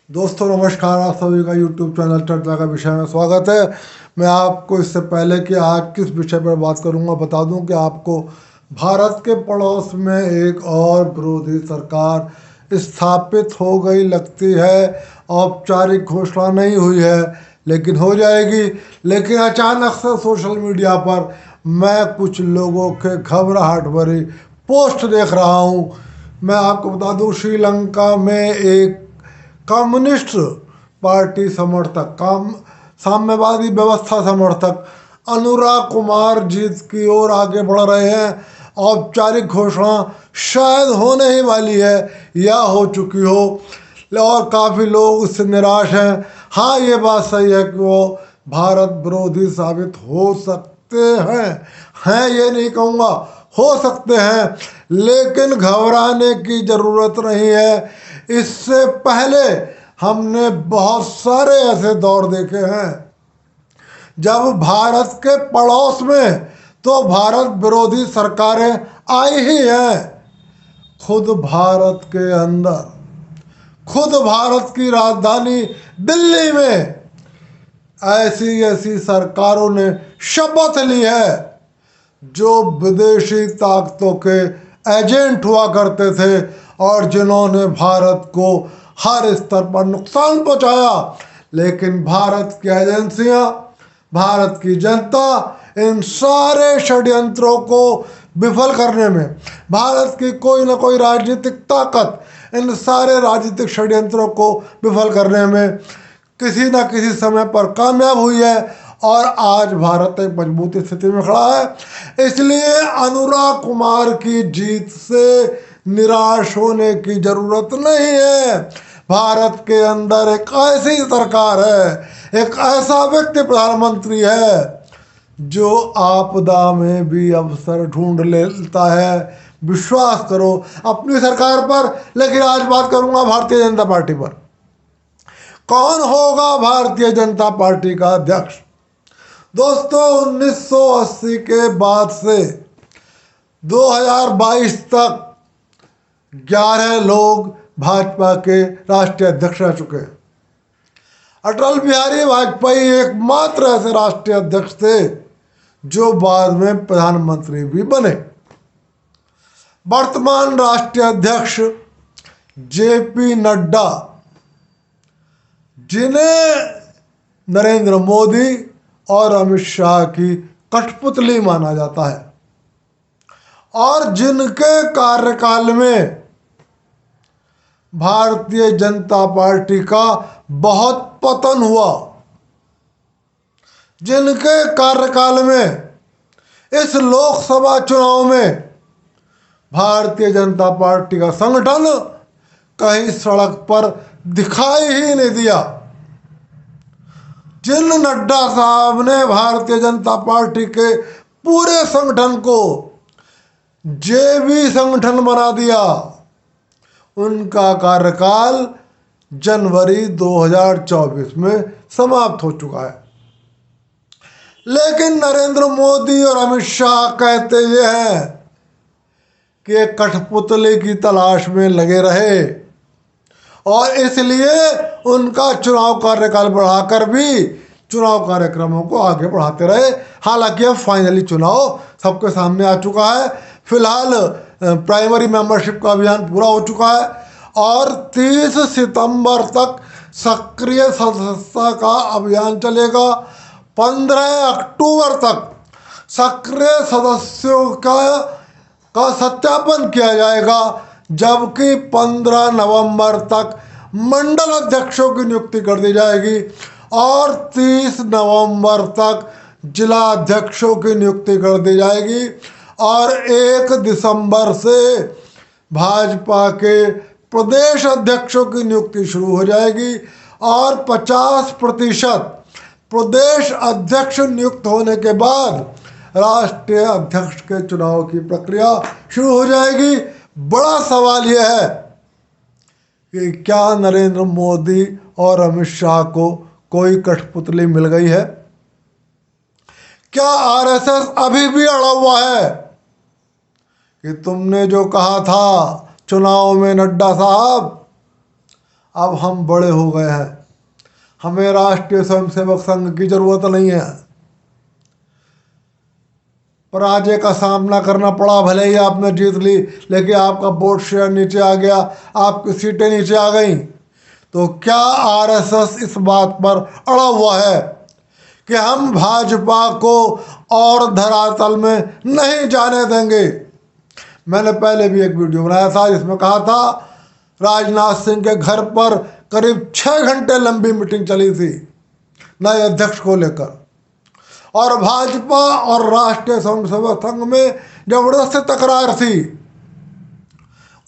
दोस्तों नमस्कार, आप सभी का YouTube चैनल चर्चा का विषय में स्वागत है। मैं आपको इससे पहले कि आज किस विषय पर बात करूंगा बता दूं कि आपको भारत के पड़ोस में एक और विरोधी सरकार स्थापित हो गई लगती है। औपचारिक घोषणा नहीं हुई है लेकिन हो जाएगी। लेकिन अचानक से सोशल मीडिया पर मैं कुछ लोगों के घबराहट भरी पोस्ट देख रहा हूँ। मैं आपको बता दूं, श्रीलंका में एक कम्युनिस्ट पार्टी समर्थक, साम्यवादी व्यवस्था समर्थक अनुराग कुमार जीत की ओर आगे बढ़ रहे हैं। औपचारिक घोषणा शायद होने ही वाली है या हो चुकी हो, और काफ़ी लोग उससे निराश हैं। हाँ, ये बात सही है कि वो भारत विरोधी साबित हो सकते हैं ये नहीं कहूँगा, हो सकते हैं, लेकिन घबराने की ज़रूरत नहीं है। इससे पहले हमने बहुत सारे ऐसे दौर देखे हैं जब भारत के पड़ोस में तो भारत विरोधी सरकारें आई ही हैं। खुद भारत के अंदर, खुद भारत की राजधानी दिल्ली में ऐसी ऐसी सरकारों ने शपथ ली है जो विदेशी ताकतों के एजेंट हुआ करते थे और जिन्होंने भारत को हर स्तर पर नुकसान पहुंचाया। लेकिन भारत की एजेंसियां, भारत की जनता इन सारे षड्यंत्रों को विफल करने में, भारत की कोई ना कोई राजनीतिक ताकत इन सारे राजनीतिक षड्यंत्रों को विफल करने में किसी न किसी समय पर कामयाब हुई है और आज भारत एक मजबूत स्थिति में खड़ा है। इसलिए अनुराग कुमार की जीत से निराश होने की जरूरत नहीं है। भारत के अंदर एक ऐसी सरकार है, एक ऐसा व्यक्ति प्रधानमंत्री है जो आपदा में भी अवसर ढूंढ लेता है। विश्वास करो अपनी सरकार पर। लेकिन आज बात करूंगा भारतीय जनता पार्टी पर। कौन होगा भारतीय जनता पार्टी का अध्यक्ष? दोस्तों, 1980 के बाद से 2022 तक 11 लोग भाजपा के राष्ट्रीय अध्यक्ष रह चुके हैं। अटल बिहारी वाजपेयी एकमात्र ऐसे राष्ट्रीय अध्यक्ष थे जो बाद में प्रधानमंत्री भी बने। वर्तमान राष्ट्रीय अध्यक्ष जेपी नड्डा, जिन्हें नरेंद्र मोदी और अमित शाह की कठपुतली माना जाता है और जिनके कार्यकाल में भारतीय जनता पार्टी का बहुत पतन हुआ, जिनके कार्यकाल में इस लोकसभा चुनाव में भारतीय जनता पार्टी का संगठन कहीं सड़क पर दिखाई ही नहीं दिया, जिन नड्डा साहब ने भारतीय जनता पार्टी के पूरे संगठन को जेबी संगठन बना दिया, उनका कार्यकाल जनवरी 2024 में समाप्त हो चुका है। लेकिन नरेंद्र मोदी और अमित शाह कहते ये हैं कि एक कठपुतली की तलाश में लगे रहे और इसलिए उनका चुनाव कार्यकाल बढ़ाकर भी चुनाव कार्यक्रमों को आगे बढ़ाते रहे। हालांकि अब फाइनली चुनाव सबके सामने आ चुका है। फिलहाल प्राइमरी मेंबरशिप का अभियान पूरा हो चुका है और 30 सितंबर तक सक्रिय सदस्यता का अभियान चलेगा। 15 अक्टूबर तक सक्रिय सदस्यों का सत्यापन किया जाएगा, जबकि 15 नवंबर तक मंडल अध्यक्षों की नियुक्ति कर दी जाएगी और 30 नवंबर तक जिला अध्यक्षों की नियुक्ति कर दी जाएगी और 1 दिसंबर से भाजपा के प्रदेश अध्यक्षों की नियुक्ति शुरू हो जाएगी और 50% प्रदेश अध्यक्ष नियुक्त होने के बाद राष्ट्रीय अध्यक्ष के चुनाव की प्रक्रिया शुरू हो जाएगी। बड़ा सवाल यह है कि क्या नरेंद्र मोदी और अमित शाह को कोई कठपुतली मिल गई है? क्या आरएसएस अभी भी अड़ा हुआ है कि तुमने जो कहा था चुनाव में नड्डा साहब, अब हम बड़े हो गए हैं, हमें राष्ट्रीय स्वयंसेवक संघ की जरूरत नहीं है। पराजय का सामना करना पड़ा, भले ही आपने जीत ली, लेकिन आपका वोट शेयर नीचे आ गया, आपकी सीटें नीचे आ गई। तो क्या आरएसएस इस बात पर अड़ा हुआ है कि हम भाजपा को और धरातल में नहीं जाने देंगे? मैंने पहले भी एक वीडियो बनाया था जिसमें कहा था राजनाथ सिंह के घर पर करीब 6 घंटे लंबी मीटिंग चली थी नए अध्यक्ष को लेकर, और भाजपा और राष्ट्रीय स्वयंसेवक संघ में जबरदस्त तकरार थी।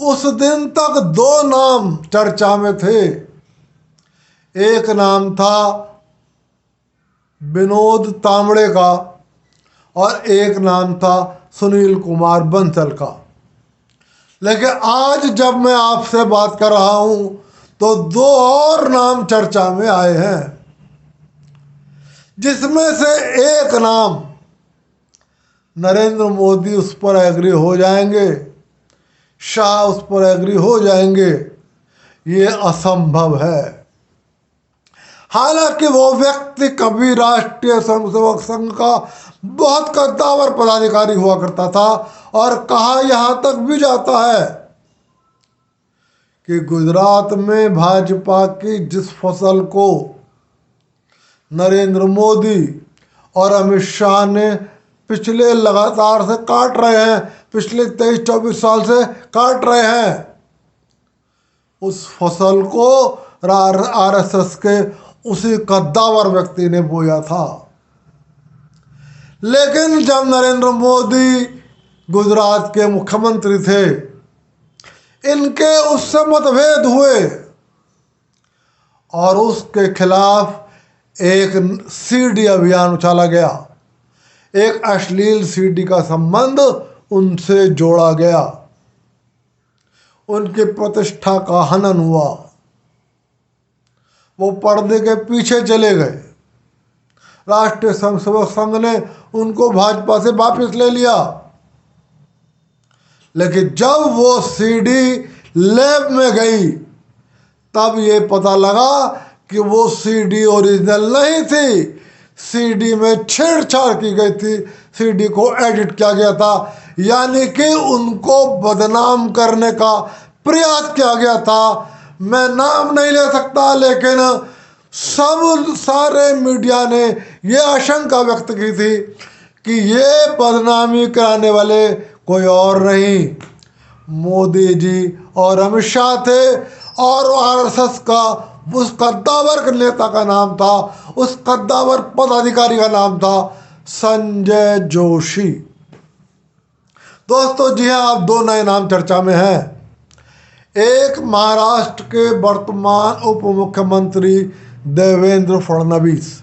उस दिन तक 2 नाम चर्चा में थे। एक नाम था विनोद तांबड़े का और एक नाम था सुनील कुमार बंसल का। लेकिन आज जब मैं आपसे बात कर रहा हूं तो 2 और नाम चर्चा में आए हैं, जिसमें से एक नाम नरेंद्र मोदी उस पर एग्री हो जाएंगे, शाह उस पर एग्री हो जाएंगे, ये असंभव है। हालांकि वो व्यक्ति कभी राष्ट्रीय स्वयंसेवक संघ का बहुत कद्दावर पदाधिकारी हुआ करता था और कहा यहां तक भी जाता है कि गुजरात में भाजपा की जिस फसल को नरेंद्र मोदी और अमित शाह ने पिछले लगातार से काट रहे हैं, पिछले 23-24 साल से काट रहे हैं, उस फसल को आरएसएस के उसी कद्दावर व्यक्ति ने बोया था। लेकिन जब नरेंद्र मोदी गुजरात के मुख्यमंत्री थे, इनके उससे मतभेद हुए और उसके खिलाफ एक सीडी अभियान उछाला गया, एक अश्लील सीडी का संबंध उनसे जोड़ा गया, उनकी प्रतिष्ठा का हनन हुआ, वो पर्दे के पीछे चले गए। राष्ट्रीय स्वयंसेवक संघ ने उनको भाजपा से वापस ले लिया, लेकिन जब वो सीडी लैब में गई तब ये पता लगा कि वो सीडी ओरिजिनल नहीं थी, सीडी में छेड़छाड़ की गई थी, सीडी को एडिट किया गया था, यानी कि उनको बदनाम करने का प्रयास किया गया था। मैं नाम नहीं ले सकता, लेकिन सारे मीडिया ने यह आशंका व्यक्त की थी कि ये बदनामी कराने वाले कोई और नहीं, मोदी जी और अमित शाह थे, और आरएसएस का उस कद्दावर नेता का नाम था, उस कद्दावर पदाधिकारी का नाम था संजय जोशी। दोस्तों जी हाँ, अब 2 नए नाम चर्चा में हैं। एक महाराष्ट्र के वर्तमान उप मुख्यमंत्री देवेंद्र फडणवीस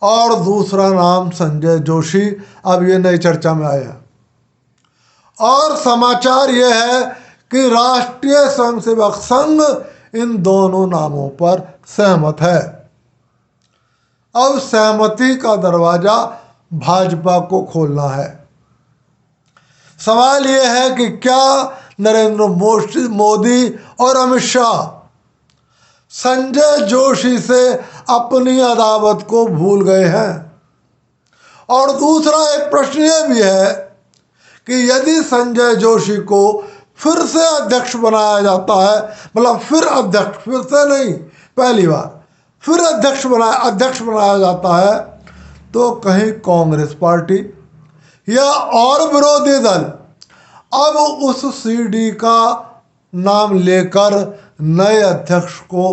और दूसरा नाम संजय जोशी, अब ये नई चर्चा में आया। और समाचार यह है कि राष्ट्रीय स्वयंसेवक संघ इन दोनों नामों पर सहमत है। अब सहमति का दरवाजा भाजपा को खोलना है। सवाल यह है कि क्या नरेंद्र मोदी और अमित शाह संजय जोशी से अपनी अदावत को भूल गए हैं? और दूसरा एक प्रश्न यह भी है कि यदि संजय जोशी को फिर से अध्यक्ष बनाया जाता है, मतलब फिर से नहीं, पहली बार फिर अध्यक्ष बनाया जाता है, तो कहीं कांग्रेस पार्टी या और विरोधी दल अब उस सीडी का नाम लेकर नए अध्यक्ष को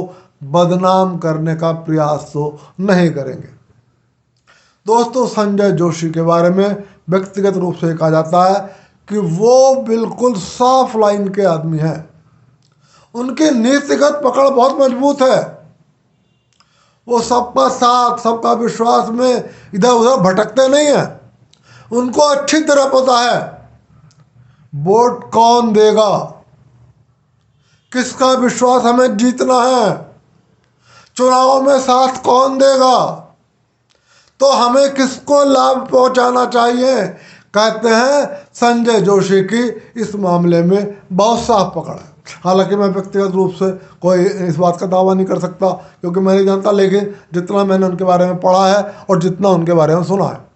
बदनाम करने का प्रयास तो नहीं करेंगे। दोस्तों, संजय जोशी के बारे में व्यक्तिगत रूप से कहा जाता है कि वो बिल्कुल साफ लाइन के आदमी हैं। उनकी नीतिगत पकड़ बहुत मजबूत है। वो सबका साथ, सबका विश्वास में इधर उधर भटकते नहीं हैं। उनको अच्छी तरह पता है वोट कौन देगा, किसका विश्वास हमें जीतना है, चुनाव में साथ कौन देगा, तो हमें किसको लाभ पहुंचाना चाहिए। कहते हैं संजय जोशी की इस मामले में बहुत साफ पकड़ है। हालांकि मैं व्यक्तिगत रूप से कोई इस बात का दावा नहीं कर सकता क्योंकि मैं नहीं जानता, लेकिन जितना मैंने उनके बारे में पढ़ा है और जितना उनके बारे में सुना है।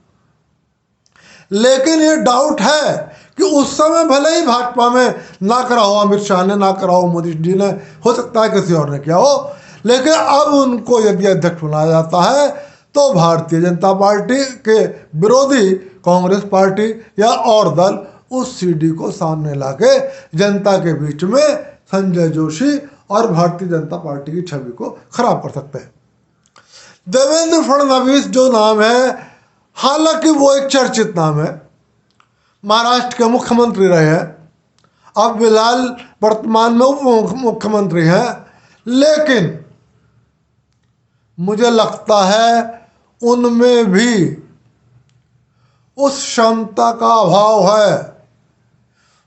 लेकिन ये डाउट है कि उस समय भले ही भाजपा में ना करा हो अमित शाह ने, ना करा हो मोदी जी ने, हो सकता है किसी और ने किया हो, लेकिन अब उनको यदि अध्यक्ष बनाया जाता है तो भारतीय जनता पार्टी के विरोधी कांग्रेस पार्टी या और दल उस सीडी को सामने लाके जनता के बीच में संजय जोशी और भारतीय जनता पार्टी की छवि को खराब कर सकते हैं। देवेंद्र फडणवीस जो नाम है, हालांकि वो एक चर्चित नाम है, महाराष्ट्र के मुख्यमंत्री रहे हैं, अब फिलहाल वर्तमान में उप मुख्यमंत्री हैं, लेकिन मुझे लगता है उनमें भी उस क्षमता का अभाव है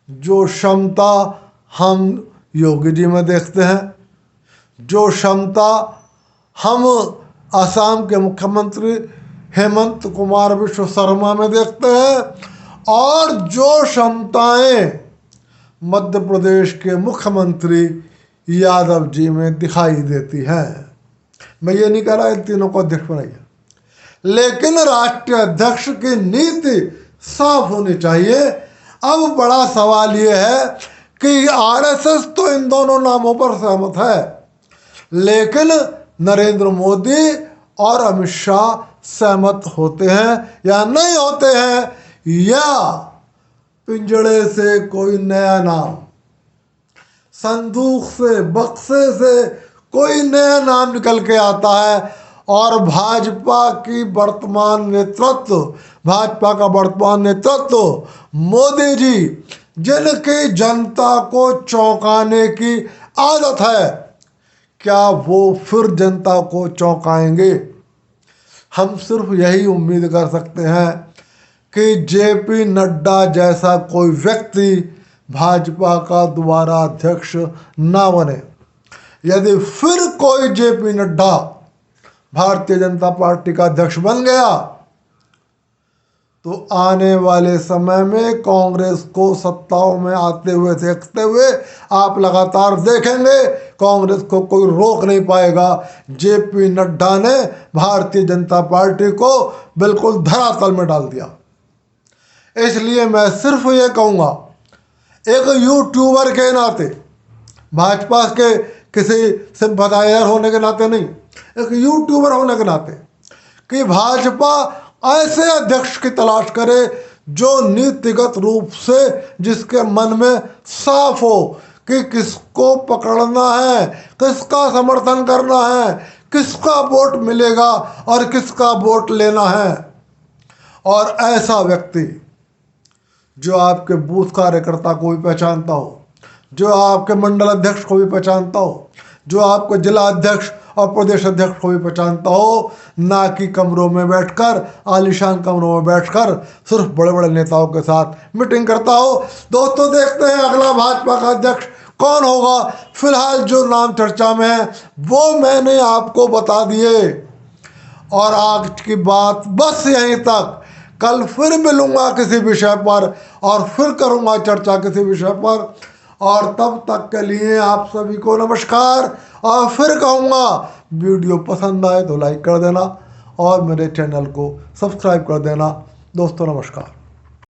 जो क्षमता हम योगी जी में देखते हैं, जो क्षमता हम असम के मुख्यमंत्री हेमंत कुमार विश्व शर्मा में देखते हैं, और जो क्षमताएं मध्य प्रदेश के मुख्यमंत्री यादव जी में दिखाई देती हैं। मैं ये नहीं कह रहा इन तीनों को अध्यक्ष बनाइए, लेकिन राष्ट्रीय अध्यक्ष की नीति साफ होनी चाहिए। अब बड़ा सवाल ये है कि आरएसएस तो इन दोनों नामों पर सहमत है, लेकिन नरेंद्र मोदी और अमित शाह सहमत होते हैं या नहीं होते हैं, या पिंजड़े से कोई नया नाम, संदूक से, बक्से से कोई नया नाम निकल के आता है और भाजपा का वर्तमान नेतृत्व मोदी जी, जिनकी जनता को चौंकाने की आदत है, क्या वो फिर जनता को चौंकाएंगे? हम सिर्फ यही उम्मीद कर सकते हैं कि जेपी नड्डा जैसा कोई व्यक्ति भाजपा का दोबारा अध्यक्ष ना बने। यदि फिर कोई जेपी नड्डा भारतीय जनता पार्टी का अध्यक्ष बन गया तो आने वाले समय में कांग्रेस को सत्ताओं में आते हुए देखते हुए आप लगातार देखेंगे कांग्रेस को कोई रोक नहीं पाएगा। जेपी नड्डा ने भारतीय जनता पार्टी को बिल्कुल धरातल में डाल दिया। इसलिए मैं सिर्फ ये कहूँगा, एक यूट्यूबर के नाते, भाजपा के किसी सिंपथाइजर होने के नाते नहीं, एक यूट्यूबर होने के नाते, कि भाजपा ऐसे अध्यक्ष की तलाश करे जो नीतिगत रूप से जिसके मन में साफ हो कि किसको पकड़ना है, किसका समर्थन करना है, किसका वोट मिलेगा और किसका वोट लेना है। और ऐसा व्यक्ति जो आपके बूथ कार्यकर्ता को भी पहचानता हो, जो आपके मंडल अध्यक्ष को भी पहचानता हो, जो आपके जिला अध्यक्ष और प्रदेश अध्यक्ष को भी पहचानता हो, ना कि कमरों में बैठकर, आलीशान कमरों में बैठकर सिर्फ बड़े बड़े नेताओं के साथ मीटिंग करता हो। दोस्तों, देखते हैं अगला भाजपा का अध्यक्ष कौन होगा। फिलहाल जो नाम चर्चा में है वो मैंने आपको बता दिए, और आज की बात बस यहीं तक। कल फिर मिलूंगा किसी विषय पर और फिर करूंगा चर्चा किसी विषय पर, और तब तक के लिए आप सभी को नमस्कार। और फिर कहूँगा, वीडियो पसंद आए तो लाइक कर देना और मेरे चैनल को सब्सक्राइब कर देना। दोस्तों, नमस्कार।